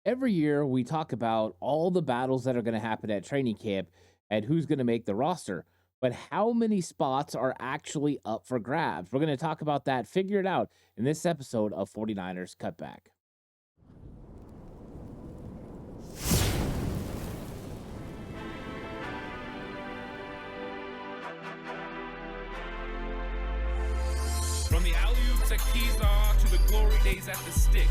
Every year, we talk about all the battles that are going to happen at training camp and who's going to make the roster. But how many spots are actually up for grabs? We're going to talk about that, figure it out in this episode of 49ers Cutback. From the alley-oops at Keysar to the glory days at the stick.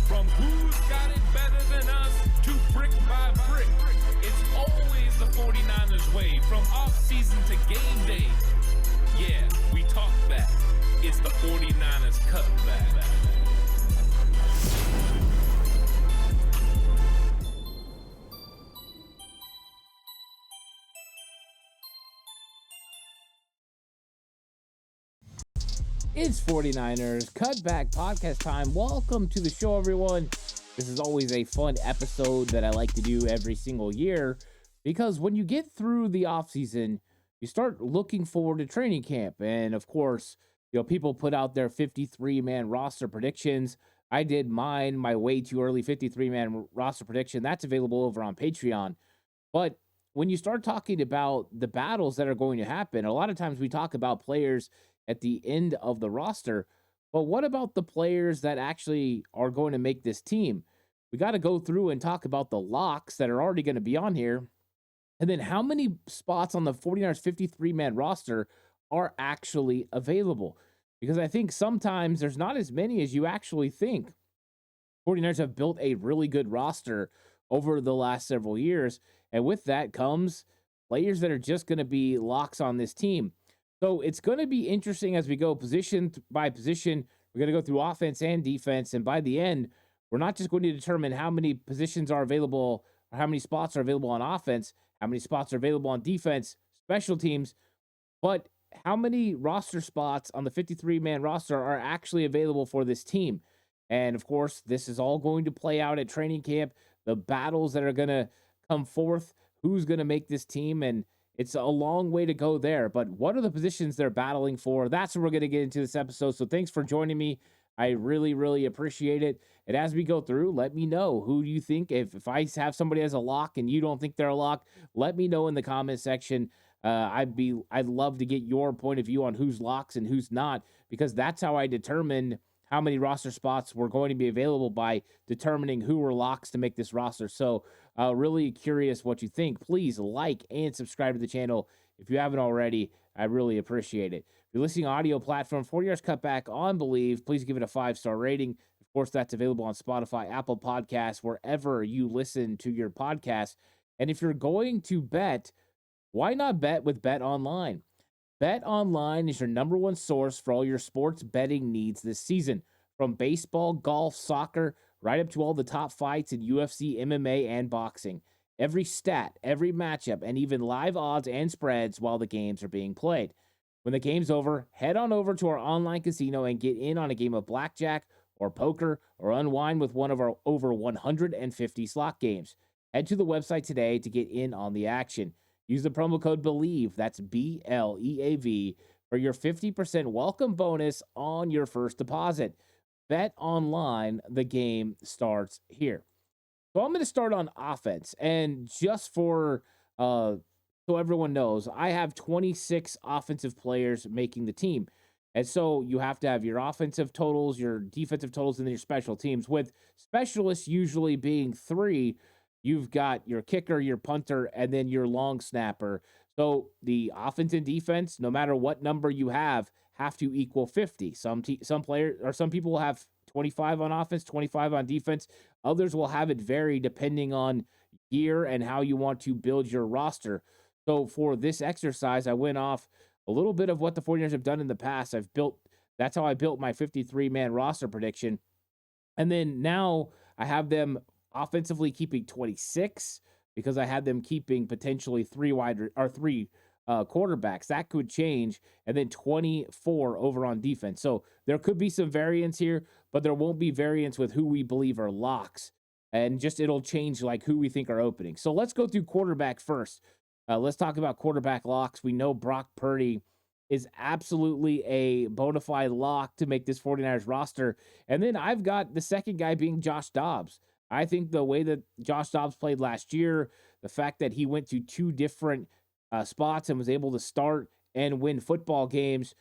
From who's got it better than us to brick by brick. It's always the 49ers way from off-season to game day. Yeah, we talk back. It's the 49ers Cutback. It's 49ers Cutback podcast time. Welcome to the show, everyone. This is always a fun episode that I like to do every single year because when you get through the offseason, you start looking forward to training camp. And of course, people put out their 53-man roster predictions. I did mine, my way too early 53-man roster prediction. That's available over on Patreon. But when you start talking about the battles that are going to happen, a lot of times we talk about players at the end of the roster. But what about the players that actually are going to make this team? We got to go through and talk about the locks that are already going to be on here. And then how many spots on the 49ers 53-man roster are actually available? Because I think sometimes there's not as many as you actually think. 49ers have built a really good roster over the last several years. And with that comes players that are just going to be locks on this team. So it's going to be interesting as we go position by position. We're going to go through offense and defense. And by the end, we're not just going to determine how many positions are available or how many spots are available on offense, how many spots are available on defense, special teams, but how many roster spots on the 53-man roster are actually available for this team. And of course, this is all going to play out at training camp, the battles that are going to come forth, who's going to make this team. And it's a long way to go there, but what are the positions they're battling for? That's what we're going to get into this episode. So thanks for joining me. I really, really appreciate it. And as we go through, let me know who do you think. If I have somebody as a lock and you don't think they're a lock, let me know in the comment section. I'd love to get your point of view on who's locks and who's not, because that's how I determine how many roster spots were going to be available by determining who were locks to make this roster. So really curious what you think. Please like and subscribe to the channel if you haven't already. I really appreciate it. If you're listening audio platform, 40 Yards Cutback on Believe, please give it a 5-star rating. Of course, that's available on Spotify, Apple Podcasts, wherever you listen to your podcast. And if you're going to bet, why not bet with Bet Online? Bet Online is your number one source for all your sports betting needs this season. From baseball, golf, soccer, right up to all the top fights in UFC, MMA, and boxing. Every stat, every matchup, and even live odds and spreads while the games are being played. When the game's over, head on over to our online casino and get in on a game of blackjack or poker or unwind with one of our over 150 slot games. Head to the website today to get in on the action. Use the promo code BELIEVE, that's BLEAV, for your 50% welcome bonus on your first deposit. Bet Online, the game starts here. So I'm going to start on offense. And just for so everyone knows, I have 26 offensive players making the team. And so you have to have your offensive totals, your defensive totals, and then your special teams, with specialists usually being 3. You've got your kicker, your punter, and then your long snapper. So the offense and defense, no matter what number you have to equal 50. Some players or some people will have 25 on offense, 25 on defense. Others will have it vary depending on year and how you want to build your roster. So for this exercise, I went off a little bit of what the 49ers have done in the past. That's how I built my 53-man roster prediction. And then now I have them offensively keeping 26 because I had them keeping potentially 3 quarterbacks. That could change. And then 24 over on defense. So there could be some variance here, but there won't be variance with who we believe are locks. And just it'll change like who we think are opening. So let's go through quarterback first. Let's talk about quarterback locks. We know Brock Purdy is absolutely a bona fide lock to make this 49ers roster. And then I've got the second guy being Josh Dobbs. I think the way that Josh Dobbs played last year, the fact that he went to two different spots and was able to start and win football games,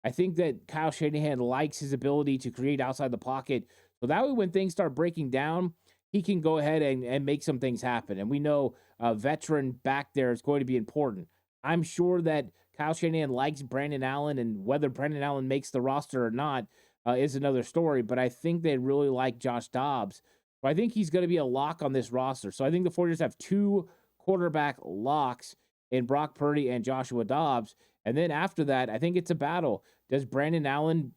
I think that Kyle Shanahan likes his ability to create outside the pocket. So that way, when things start breaking down, he can go ahead and make some things happen. And we know a veteran back there is going to be important. I'm sure that Kyle Shanahan likes Brandon Allen, and whether Brandon Allen makes the roster or not is another story. But I think they really like Josh Dobbs. So I think he's going to be a lock on this roster. So I think the 49ers have two quarterback locks in Brock Purdy and Joshua Dobbs. And then after that, I think it's a battle. Does Brandon Allen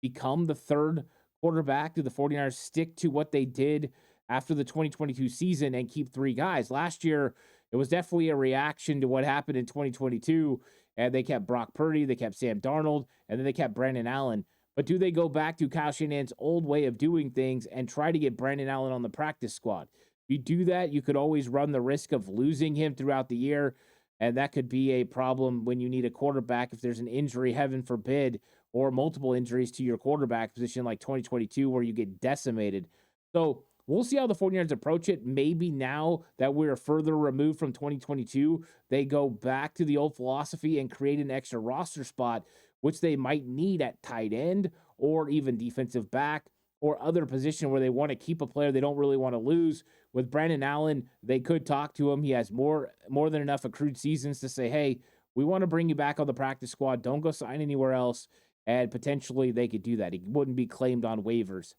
become the third quarterback? Do the 49ers stick to what they did after the 2022 season and keep three guys? Last year, it was definitely a reaction to what happened in 2022. And they kept Brock Purdy, they kept Sam Darnold, and then they kept Brandon Allen. But do they go back to Kyle Shanahan's old way of doing things and try to get Brandon Allen on the practice squad? If you do that, you could always run the risk of losing him throughout the year. And that could be a problem when you need a quarterback if there's an injury, heaven forbid, or multiple injuries to your quarterback position like 2022 where you get decimated. So we'll see how the 49ers approach it. Maybe now that we're further removed from 2022, they go back to the old philosophy and create an extra roster spot, which they might need at tight end or even defensive back or other position where they want to keep a player they don't really want to lose. With Brandon Allen, they could talk to him. He has more than enough accrued seasons to say, hey, we want to bring you back on the practice squad. Don't go sign anywhere else. And potentially they could do that. He wouldn't be claimed on waivers,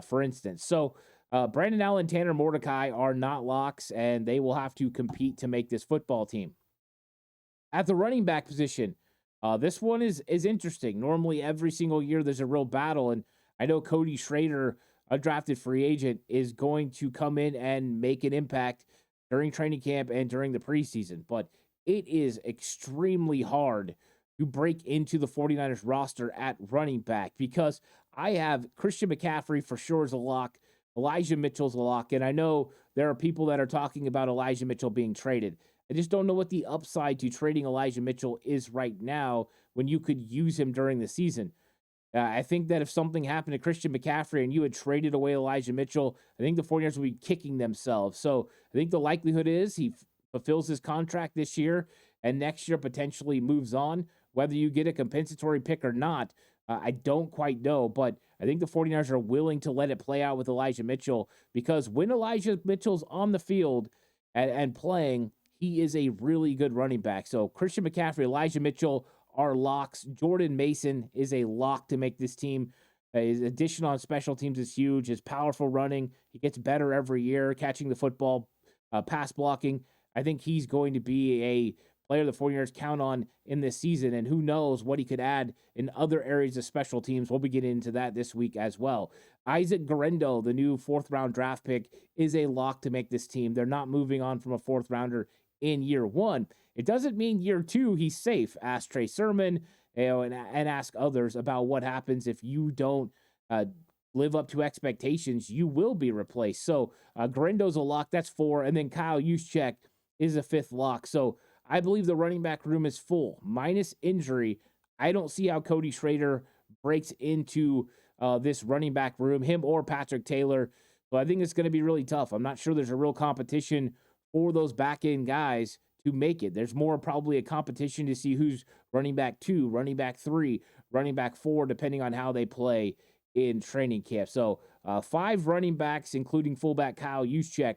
for instance. So Brandon Allen, Tanner Mordecai are not locks, and they will have to compete to make this football team. At the running back position, this one is interesting. Normally, every single year there's a real battle, and I know Cody Schrader, a drafted free agent, is going to come in and make an impact during training camp and during the preseason. But it is extremely hard to break into the 49ers roster at running back because I have Christian McCaffrey for sure as a lock. Elijah Mitchell's a lock. And I know there are people that are talking about Elijah Mitchell being traded. I just don't know what the upside to trading Elijah Mitchell is right now when you could use him during the season. I think that if something happened to Christian McCaffrey and you had traded away Elijah Mitchell, I think the 49ers would be kicking themselves. So I think the likelihood is he fulfills his contract this year and next year potentially moves on. Whether you get a compensatory pick or not, I don't quite know. But I think the 49ers are willing to let it play out with Elijah Mitchell because when Elijah Mitchell's on the field and playing, he is a really good running back. So Christian McCaffrey, Elijah Mitchell are locks. Jordan Mason is a lock to make this team. His addition on special teams is huge. His powerful running, he gets better every year, catching the football, pass blocking. I think he's going to be a player the 49ers count on in this season, and who knows what he could add in other areas of special teams. We'll be getting into that this week as well. Isaac Guerendo, the new fourth-round draft pick, is a lock to make this team. They're not moving on from a fourth-rounder in year one. It doesn't mean year two he's safe. Ask Trey Sermon, and ask others about what happens if you don't live up to expectations. You will be replaced. So Guerendo's a lock. That's 4. And then Kyle Juszczyk is a 5th lock. So I believe the running back room is full, minus injury. I don't see how Cody Schrader breaks into this running back room, him or Patrick Taylor. So I think it's going to be really tough. I'm not sure there's a real competition for those back-end guys to make it. There's more probably a competition to see who's running back 2, running back 3, running back 4, depending on how they play in training camp. So 5 running backs, including fullback Kyle Juszczyk.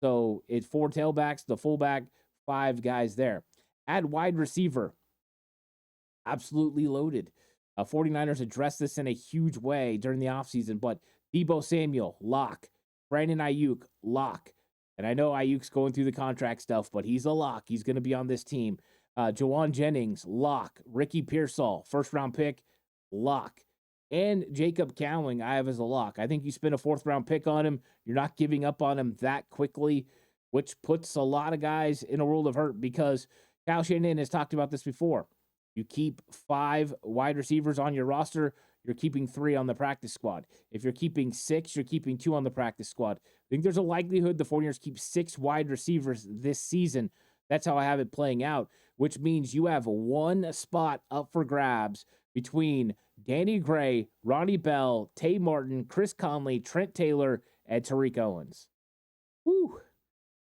So it's 4 tailbacks, the fullback, 5 guys there. At wide receiver, absolutely loaded. 49ers addressed this in a huge way during the offseason, but Deebo Samuel, lock. Brandon Ayuk, lock. And I know Ayuk's going through the contract stuff, but he's a lock. He's going to be on this team. Jawan Jennings, lock. Ricky Pearsall, first-round pick, lock. And Jacob Cowing, I have as a lock. I think you spend a 4th-round pick on him. You're not giving up on him that quickly, which puts a lot of guys in a world of hurt because Kyle Shanahan has talked about this before. You keep 5 wide receivers on your roster, you're keeping 3 on the practice squad. If you're keeping 6, you're keeping 2 on the practice squad. I think there's a likelihood the 49ers keep 6 wide receivers this season. That's how I have it playing out, which means you have 1 spot up for grabs between Danny Gray, Ronnie Bell, Tay Martin, Chris Conley, Trent Taylor, and Tariq Owens. Whew.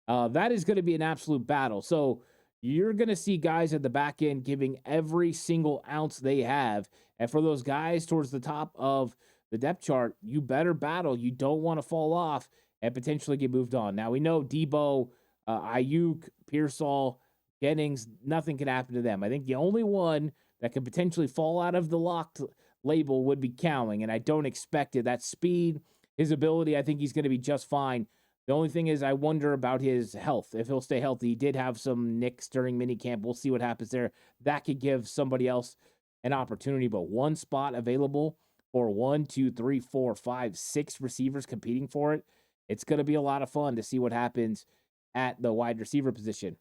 That is going to be an absolute battle. So you're going to see guys at the back end giving every single ounce they have. And for those guys towards the top of the depth chart, you better battle. You don't want to fall off and potentially get moved on. Now, we know Debo, Ayuk, Pearsall, Jennings, nothing can happen to them. I think the only one that could potentially fall out of the locked label would be Cowing, and I don't expect it. That speed, his ability, I think he's going to be just fine. The only thing is I wonder about his health, if he'll stay healthy. He did have some nicks during minicamp. We'll see what happens there. That could give somebody else an opportunity, but one spot available for 1, 2, 3, 4, 5, 6 receivers competing for it. It's going to be a lot of fun to see what happens at the wide receiver position.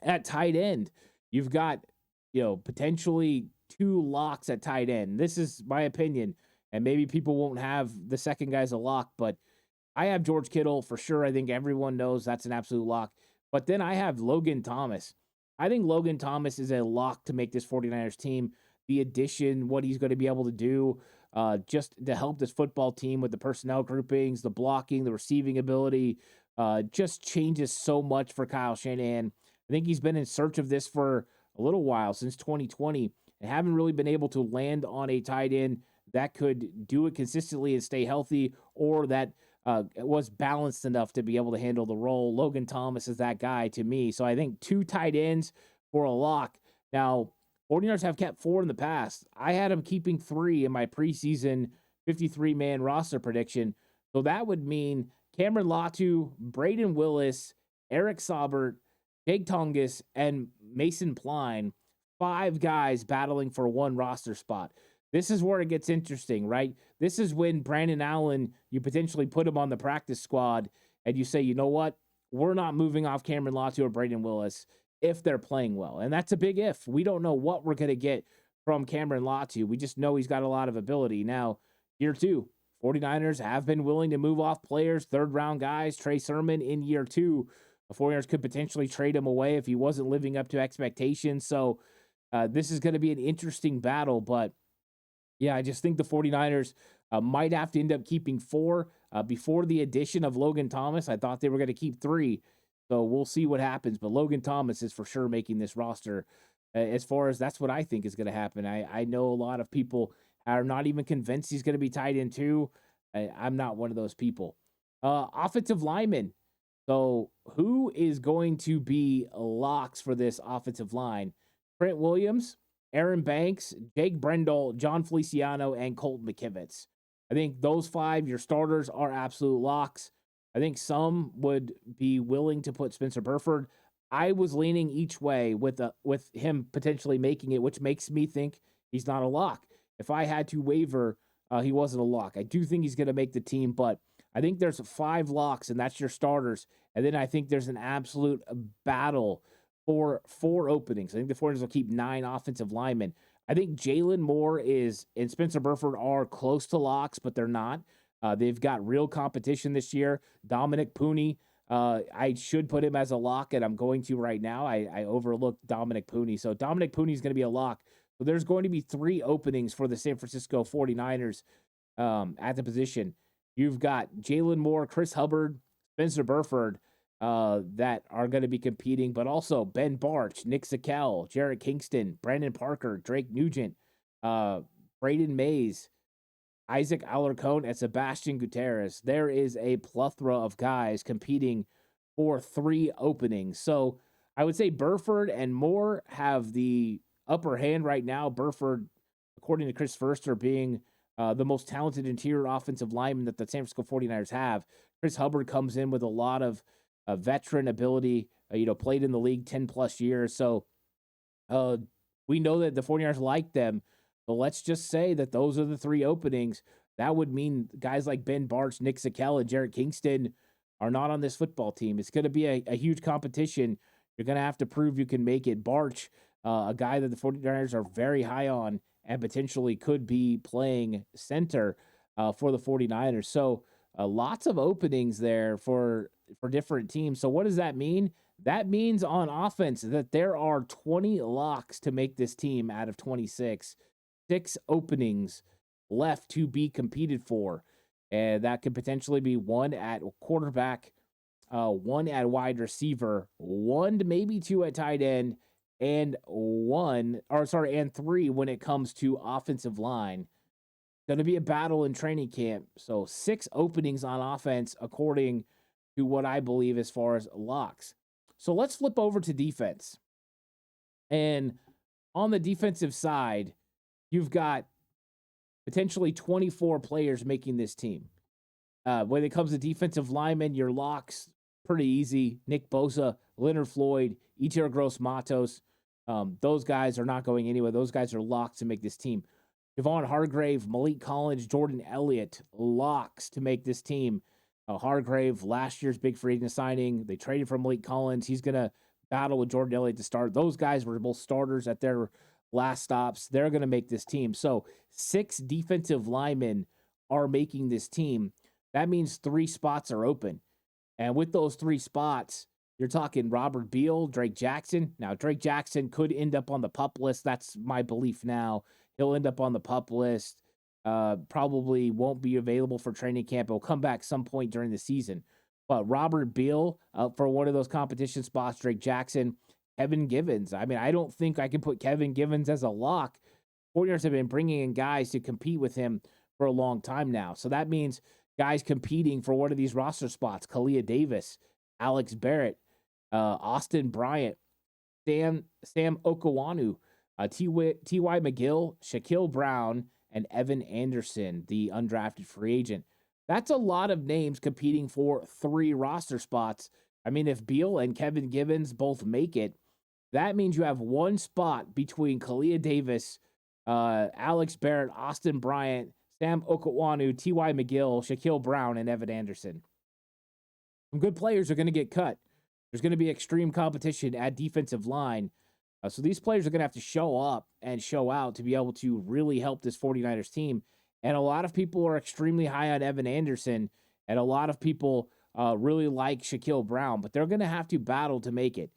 At tight end, you've got, potentially 2 locks at tight end. This is my opinion, and maybe people won't have the second guy's a lock, but I have George Kittle for sure. I think everyone knows that's an absolute lock. But then I have Logan Thomas. I think Logan Thomas is a lock to make this 49ers team. The addition, what he's going to be able to do, just to help this football team with the personnel groupings, the blocking, the receiving ability, just changes so much for Kyle Shanahan. I think he's been in search of this for a little while, since 2020, and haven't really been able to land on a tight end that could do it consistently and stay healthy, or that was balanced enough to be able to handle the role. Logan Thomas is that guy to me. So I think 2 tight ends for a lock. Now, 49ers have kept 4 in the past. I had them keeping 3 in my preseason 53-man roster prediction. So that would mean Cameron Latu, Braden Willis, Eric Saubert, Jake Tongus, and Mason Pline. 5 guys battling for 1 roster spot. This is where it gets interesting, right? This is when Brandon Allen, you potentially put him on the practice squad and you say, you know what? We're not moving off Cameron Latu or Braden Willis if they're playing well. And that's a big if. We don't know what we're going to get from Cameron Latu. We just know he's got a lot of ability. Now, year 2, 49ers have been willing to move off players, 3rd-round guys. Trey Sermon in year 2. The 49ers could potentially trade him away if he wasn't living up to expectations. So this is going to be an interesting battle, but yeah, I just think the 49ers might have to end up keeping 4 before the addition of Logan Thomas. I thought they were going to keep 3, so we'll see what happens. But Logan Thomas is for sure making this roster. As far as that's what I think is going to happen. I know a lot of people are not even convinced he's going to be tied in 2. I'm not one of those people. Offensive lineman. So who is going to be locks for this offensive line? Trent Williams, Aaron Banks, Jake Brendel, John Feliciano, and Colt McKivitz. I think those 5, your starters, are absolute locks. I think some would be willing to put Spencer Burford. I was leaning each way with him potentially making it, which makes me think he's not a lock. If I had to waver, he wasn't a lock. I do think he's going to make the team, but I think there's 5 locks, and that's your starters. And then I think there's an absolute battle for 4 openings. I think the 49ers will keep 9 offensive linemen. I think Jalen Moore and Spencer Burford are close to locks, but they're not. They've got real competition this year. Dominic Pooney, I should put him as a lock, and I'm going to right now. I overlooked Dominic Pooney. So Dominic Pooney is going to be a lock. So there's going to be 3 openings for the San Francisco 49ers at the position. You've got Jalen Moore, Chris Hubbard, Spencer Burford, that are going to be competing, but also Ben Barch, Nick Zakel, Jarrett Kingston, Brandon Parker, Drake Nugent, Braden Mays, Isaac Alarcon, and Sebastian Gutierrez. There is a plethora of guys competing for 3 openings. So I would say Burford and Moore have the upper hand right now. Burford, according to Chris Forster, being the most talented interior offensive lineman that the San Francisco 49ers have. Chris Hubbard comes in with a lot of veteran ability, played in the league 10-plus years. So we know that the 49ers like them, but let's just say that those are the 3 openings. That would mean guys like Ben Barch, Nick Zakel, and Jarrett Kingston are not on this football team. It's going to be a huge competition. You're going to have to prove you can make it. Barch, a guy that the 49ers are very high on and potentially could be playing center for the 49ers. So lots of openings there for different teams. So what does that mean? That means on offense that there are 20 locks to make this team out of 26. 6 openings left to be competed for. And that could potentially be one at quarterback, one at wide receiver, one to maybe two at tight end, and and three when it comes to offensive line. Going to be a battle in training camp. So 6 openings on offense, according to what I believe as far as locks. So let's flip over to defense. And on the defensive side, you've got potentially 24 players making this team. When it comes to defensive linemen, your locks, pretty easy. Nick Bosa, Leonard Floyd, Itir Gross-Matos. Those guys are not going anywhere. Those guys are locks to make this team. Javon Hargrave, Malik Collins, Jordan Elliott, locks to make this team. Hargrave, last year's big free agent signing. They traded for Malik Collins. He's going to battle with Jordan Elliott to start. Those guys were both starters at their last stops. They're going to make this team. So 6 defensive linemen are making this team. That means 3 spots are open. And with those 3 spots, you're talking Robert Beal, Drake Jackson. Now, Drake Jackson could end up on the PUP list. That's my belief now. He'll end up on the PUP list. Probably won't be available for training camp. He'll come back some point during the season. But Robert Beal for one of those competition spots, Drake Jackson, Kevin Givens. I mean, I don't think I can put Kevin Givens as a lock. 49ers have been bringing in guys to compete with him for a long time now. So that means guys competing for one of these roster spots: Kalia Davis, Alex Barrett, Austin Bryant, Sam Okawanu, T.Y. McGill, Shaquille Brown, and Evan Anderson, the undrafted free agent. That's a lot of names competing for 3 roster spots. I mean, if Beal and Kevin Givens both make it, that means you have 1 spot between Kalia Davis, Alex Barrett, Austin Bryant, Sam Okawanu, T.Y. McGill, Shaquille Brown, and Evan Anderson. Some good players are going to get cut. There's going to be extreme competition at defensive line. So these players are going to have to show up and show out to be able to really help this 49ers team. And a lot of people are extremely high on Evan Anderson, and a lot of people really like Shaquille Brown, but they're going to have to battle to make it.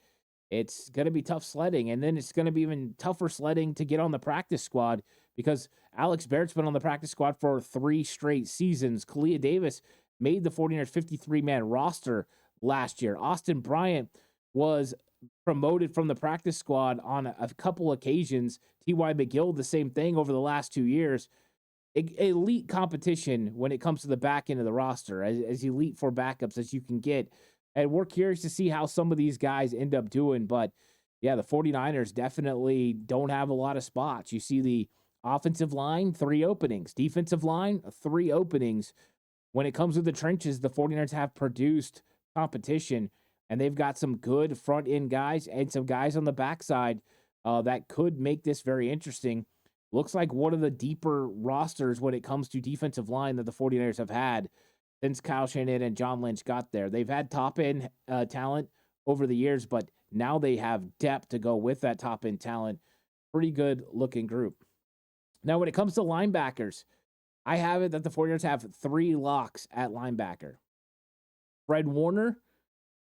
It's going to be tough sledding, and then it's going to be even tougher sledding to get on the practice squad because Alex Barrett's been on the practice squad for 3 straight seasons. Kalia Davis made the 49ers 53-man roster last year. Austin Bryant was promoted from the practice squad on a couple occasions. T.Y. McGill, the same thing over the last 2 years. Elite competition when it comes to the back end of the roster, as elite for backups as you can get. And we're curious to see how some of these guys end up doing. But yeah, the 49ers definitely don't have a lot of spots. You see the offensive line, 3 openings. Defensive line, 3 openings. When it comes to the trenches, the 49ers have produced competition, and they've got some good front end guys and some guys on the backside that could make this very interesting. Looks like one of the deeper rosters when it comes to defensive line that the 49ers have had since Kyle Shanahan and John Lynch got there. They've had top-end talent over the years, but now they have depth to go with that top-end talent. Pretty good-looking group. Now, when it comes to linebackers, I have it that the 49ers have 3 locks at linebacker. Fred Warner,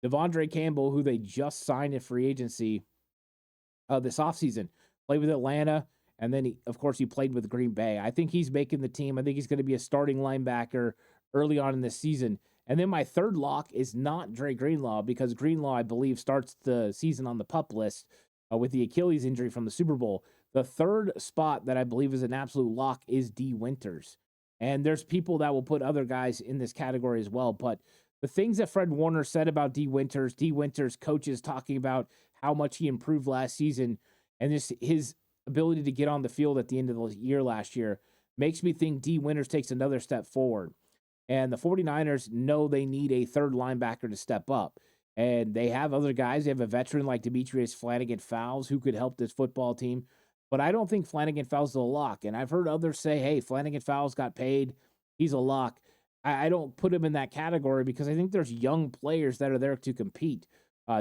Devondre Campbell, who they just signed in free agency this offseason, played with Atlanta, and then, he played with Green Bay. I think he's making the team. I think he's going to be a starting linebacker early on in this season. And then my third lock is not Dre Greenlaw, because Greenlaw, I believe, starts the season on the PUP list with the Achilles injury from the Super Bowl. The third spot that I believe is an absolute lock is D. Winters. And there's people that will put other guys in this category as well. But the things that Fred Warner said about D. Winters coaches talking about how much he improved last season, and just his ability to get on the field at the end of the year last year, makes me think D. Winters takes another step forward. And the 49ers know they need a third linebacker to step up. And they have other guys. They have a veteran like Demetrius Flanagan-Fowles who could help this football team. But I don't think Flanagan-Fowles is a lock. And I've heard others say, hey, Flanagan-Fowles got paid. He's a lock. I don't put him in that category because I think there's young players that are there to compete.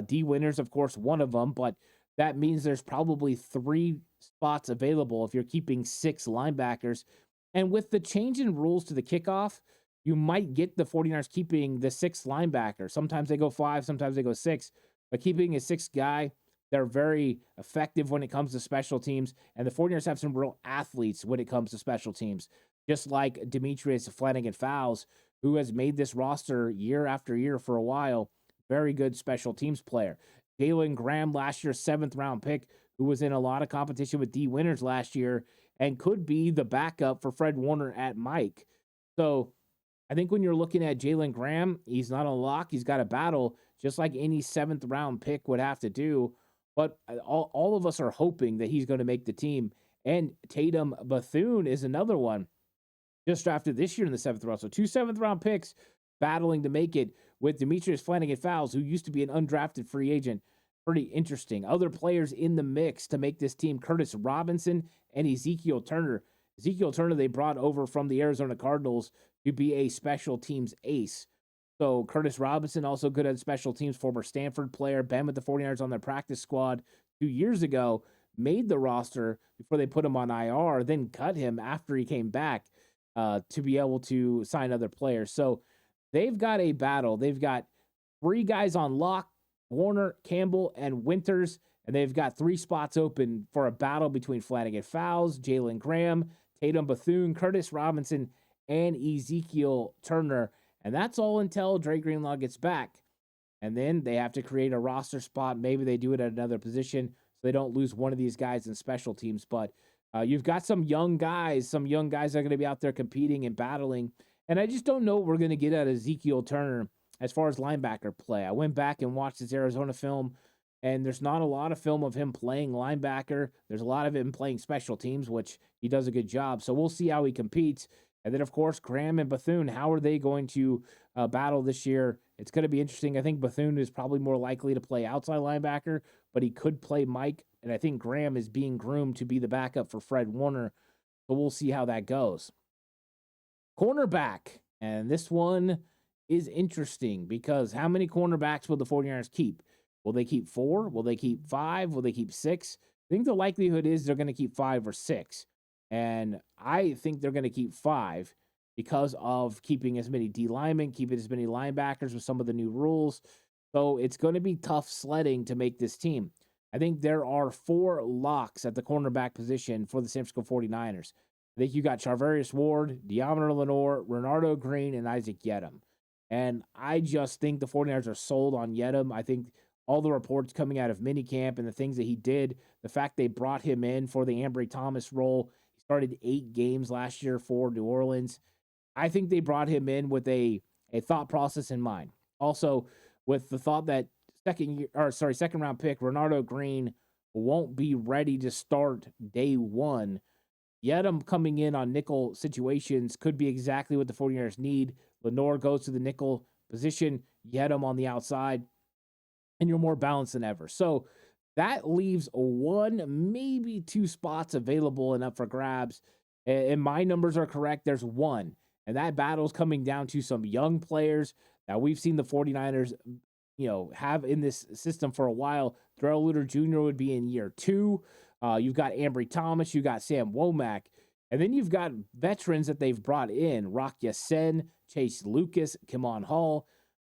D. Winters, of course, one of them. But that means there's probably 3 spots available if you're keeping 6 linebackers. And with the change in rules to the kickoff, you might get the 49ers keeping the 6th linebacker. Sometimes they go 5, sometimes they go 6. But keeping a 6th guy They're very effective when it comes to special teams, and the 49ers have some real athletes when it comes to special teams, just like Demetrius Flanagan-Fowles, who has made this roster year after year for a while. Very good special teams player. Jalen Graham, last year's 7th-round pick, who was in a lot of competition with D. Winters last year and could be the backup for Fred Warner at Mike. So I think when you're looking at Jalen Graham, he's not a lock. He's got a battle, just like any 7th-round pick would have to do. But all of us are hoping that he's going to make the team. And Tatum Bethune is another one, just drafted this year in the 7th round. So 2 7th-round picks battling to make it with Demetrius Flanagan-Fowles, who used to be an undrafted free agent. Pretty interesting. Other players in the mix to make this team: Curtis Robinson and Ezekiel Turner. Ezekiel Turner they brought over from the Arizona Cardinals to be a special teams ace. So Curtis Robinson, also good at special teams, former Stanford player, been with the 49ers on their practice squad 2 years ago, made the roster before they put him on IR, then cut him after he came back to be able to sign other players. So they've got a battle. They've got 3 guys on lock: Warner, Campbell, and Winters, and they've got 3 spots open for a battle between Flanagan-Fowles, Jalen Graham, Tatum Bethune, Curtis Robinson, and Ezekiel Turner. And that's all until Dre Greenlaw gets back. And then they have to create a roster spot. Maybe they do it at another position so they don't lose one of these guys in special teams. But you've got some young guys that are going to be out there competing and battling. And I just don't know what we're going to get out of Ezekiel Turner as far as linebacker play. I went back and watched his Arizona film, and there's not a lot of film of him playing linebacker. There's a lot of him playing special teams, which he does a good job. So we'll see how he competes. And then, of course, Graham and Bethune, how are they going to battle this year? It's going to be interesting. I think Bethune is probably more likely to play outside linebacker, but he could play Mike. And I think Graham is being groomed to be the backup for Fred Warner. So we'll see how that goes. Cornerback. And this one is interesting because how many cornerbacks will the 49ers keep? Will they keep 4? Will they keep 5? Will they keep 6? I think the likelihood is they're going to keep 5 or 6. And I think they're going to keep 5 because of keeping as many D linemen, keeping as many linebackers with some of the new rules. So it's going to be tough sledding to make this team. I think there are 4 locks at the cornerback position for the San Francisco 49ers. I think you got Charvarius Ward, De'Amon Lenoir, Renardo Green, and Isaac Yedem. And I just think the 49ers are sold on Yedem. I think all the reports coming out of minicamp and the things that he did, the fact they brought him in for the Ambry Thomas role, he started 8 games last year for New Orleans. I think they brought him in with a thought process in mind. Also, with the thought that second round pick Renardo Green won't be ready to start day 1. Yedem coming in on nickel situations could be exactly what the 49ers need. Lenoir goes to the nickel position, Yedem on the outside, and you're more balanced than ever. So that leaves 1, maybe 2 spots available and up for grabs. And my numbers are correct. There's 1. And that battle's coming down to some young players that we've seen the 49ers, have in this system for a while. Darrell Luter Jr. would be in year 2. You've got Ambry Thomas. You've got Sam Womack. And then you've got veterans that they've brought in. Rock Ya-Sin, Chase Lucas, Kimon Hall.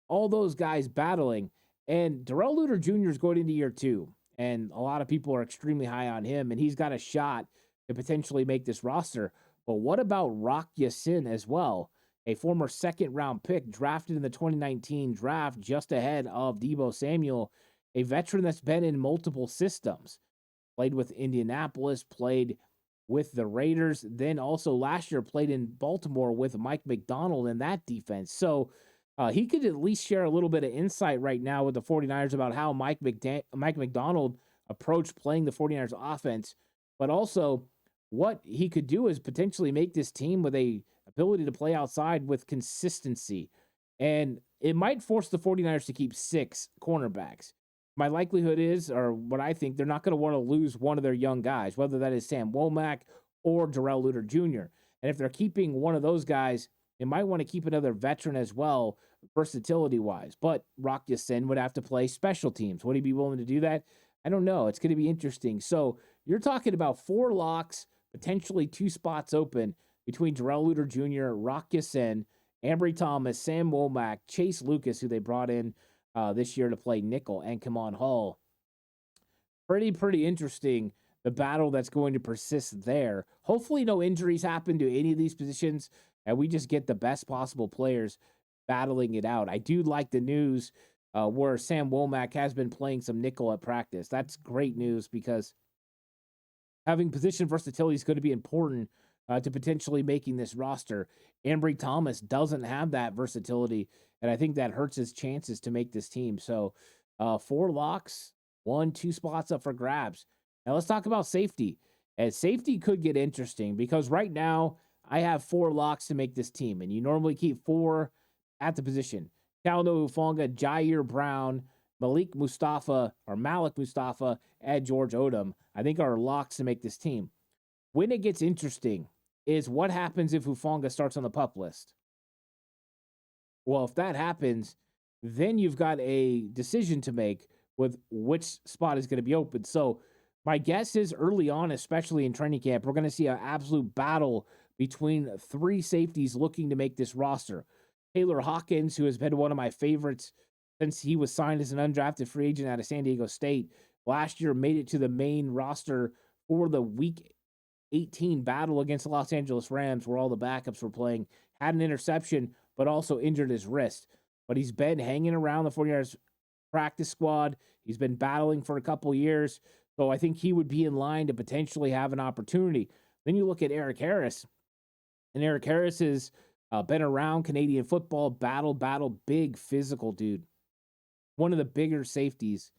All those guys battling. And Darrell Luter Jr. is going into year 2. And a lot of people are extremely high on him. And he's got a shot to potentially make this roster. But what about Rock Ya-Sin as well? A former 2nd-round pick drafted in the 2019 draft just ahead of Deebo Samuel. A veteran that's been in multiple systems. Played with Indianapolis, played with the Raiders, then also last year played in Baltimore with Mike McDonald in that defense. So he could at least share a little bit of insight right now with the 49ers about how Mike McDonald approached playing the 49ers offense, but also what he could do is potentially make this team with a ability to play outside with consistency. And it might force the 49ers to keep 6 cornerbacks. My likelihood is, or what I think, they're not going to want to lose one of their young guys, whether that is Sam Womack or Darrell Luter Jr. And if they're keeping one of those guys, they might want to keep another veteran as well, versatility-wise. But Rock Ya-Sin would have to play special teams. Would he be willing to do that? I don't know. It's going to be interesting. So you're talking about 4 locks, potentially 2 spots open between Darrell Luter Jr., Rock Ya-Sin, Ambry Thomas, Sam Womack, Chase Lucas, who they brought in this year to play nickel, and Kimon Hall. pretty interesting, the battle that's going to persist there. Hopefully, no injuries happen to any of these positions, and we just get the best possible players battling it out. I do like the news where Sam Womack has been playing some nickel at practice. That's great news because having position versatility is going to be important to potentially making this roster. Ambry Thomas doesn't have that versatility, and I think that hurts his chances to make this team. So, 4 locks, 2 spots up for grabs. Now let's talk about safety. And safety could get interesting because right now I have 4 locks to make this team, and you normally keep 4 at the position. Talno Hufanga, Jair Brown, Malik Mustafa, and George Odom, I think are locks to make this team. When it gets interesting is what happens if Hufanga starts on the pup list. Well, if that happens, then you've got a decision to make with which spot is going to be open. So my guess is early on, especially in training camp, we're going to see an absolute battle between 3 safeties looking to make this roster. Taylor Hawkins, who has been one of my favorites since he was signed as an undrafted free agent out of San Diego State. Last year, made it to the main roster for the Week 18 battle against the Los Angeles Rams, where all the backups were playing. Had an interception, but also injured his wrist. But he's been hanging around the 49ers practice squad. He's been battling for a couple years. So I think he would be in line to potentially have an opportunity. Then you look at Eric Harris, and Eric Harris has been around Canadian football, battle, big physical dude. One of the bigger safeties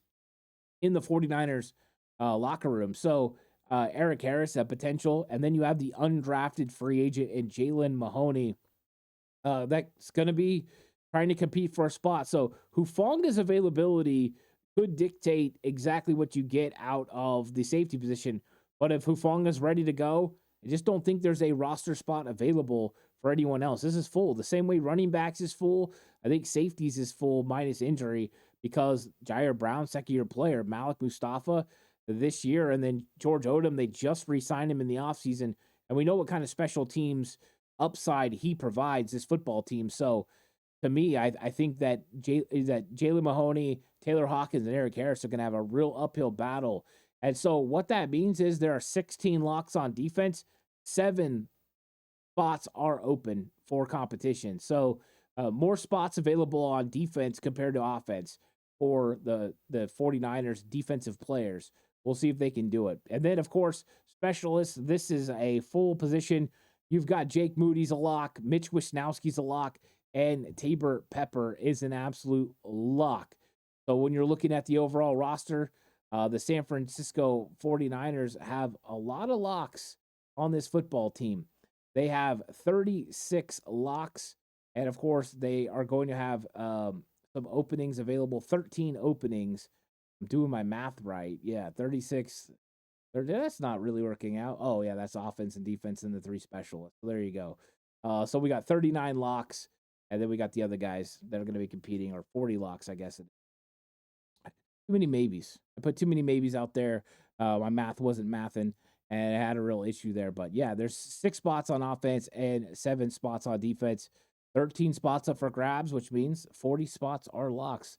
in the 49ers locker room. So Eric Harris, a potential. And then you have the undrafted free agent in Jalen Mahoney. That's going to be trying to compete for a spot. So Hufanga's availability could dictate exactly what you get out of the safety position. But if Hufanga's ready to go, I just don't think there's a roster spot available for anyone else. This is full. The same way running backs is full, I think safeties is full minus injury because Jair Brown, second-year player, Malik Mustafa this year, and then George Odom, they just re-signed him in the offseason, and we know what kind of special teams upside he provides this football team. So to me, I think that Jalen Mahoney, Taylor Hawkins, and Eric Harris are going to have a real uphill battle. And so what that means is there are 16 locks on defense. 7 spots are open for competition. So more spots available on defense compared to offense for the 49ers defensive players. We'll see if they can do it. And then, of course, specialists. This is a full position. You've got Jake Moody's a lock, Mitch Wisnowski's a lock, and Tabor Pepper is an absolute lock. So when you're looking at the overall roster, the San Francisco 49ers have a lot of locks on this football team. They have 36 locks, and of course, they are going to have some openings available, 13 openings. I'm doing my math right. Yeah, 36. That's not really working out. Oh, yeah, that's offense and defense and the 3 specialists. So there you go. So we got 39 locks, and then we got the other guys that are going to be competing, or 40 locks, I guess. Too many maybes. I put too many maybes out there. My math wasn't mathing, and I had a real issue there. But yeah, there's 6 spots on offense and 7 spots on defense. 13 spots up for grabs, which means 40 spots are locks.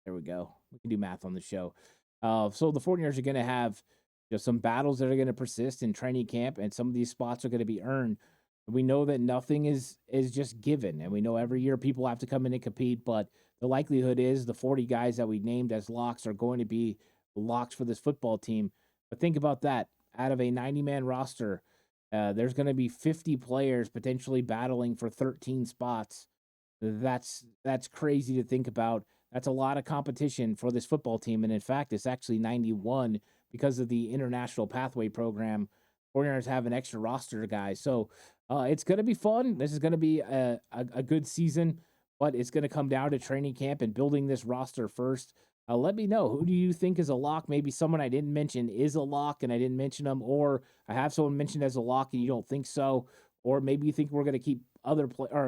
There we go. We can do math on the show. So the 49ers are going to have some battles that are going to persist in training camp, and some of these spots are going to be earned. We know that nothing is just given, and we know every year people have to come in and compete, but the likelihood is the 40 guys that we named as locks are going to be locks for this football team. But think about that. Out of a 90-man roster, there's going to be 50 players potentially battling for 13 spots. That's crazy to think about. That's a lot of competition for this football team, and in fact, it's actually 91 because of the International Pathway Program. 49ers have an extra roster of guys. So it's going to be fun. This is going to be a good season, but it's going to come down to training camp and building this roster first. Let me know, who do you think is a lock? Maybe someone I didn't mention is a lock and I didn't mention them, or I have someone mentioned as a lock and you don't think so, or maybe you think we're going to keep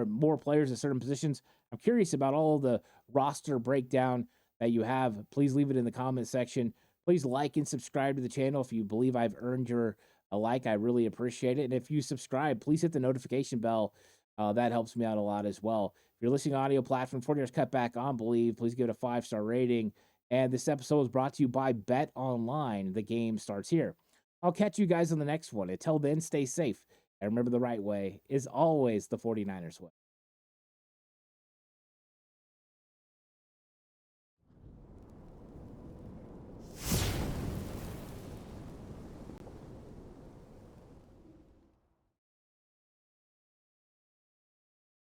more players at certain positions. I'm curious about all the roster breakdown that you have. Please leave it in the comment section. Please like and subscribe to the channel if you believe I've earned your like. I really appreciate it. And if you subscribe, please hit the notification bell. That helps me out a lot as well. If you're listening to audio platform, 49ers Cutback on Believe, please give it a 5-star rating And this episode is brought to you by Bet Online. The game starts here. I'll catch you guys on the next one. Until then, stay safe. And remember, the right way is always the 49ers way.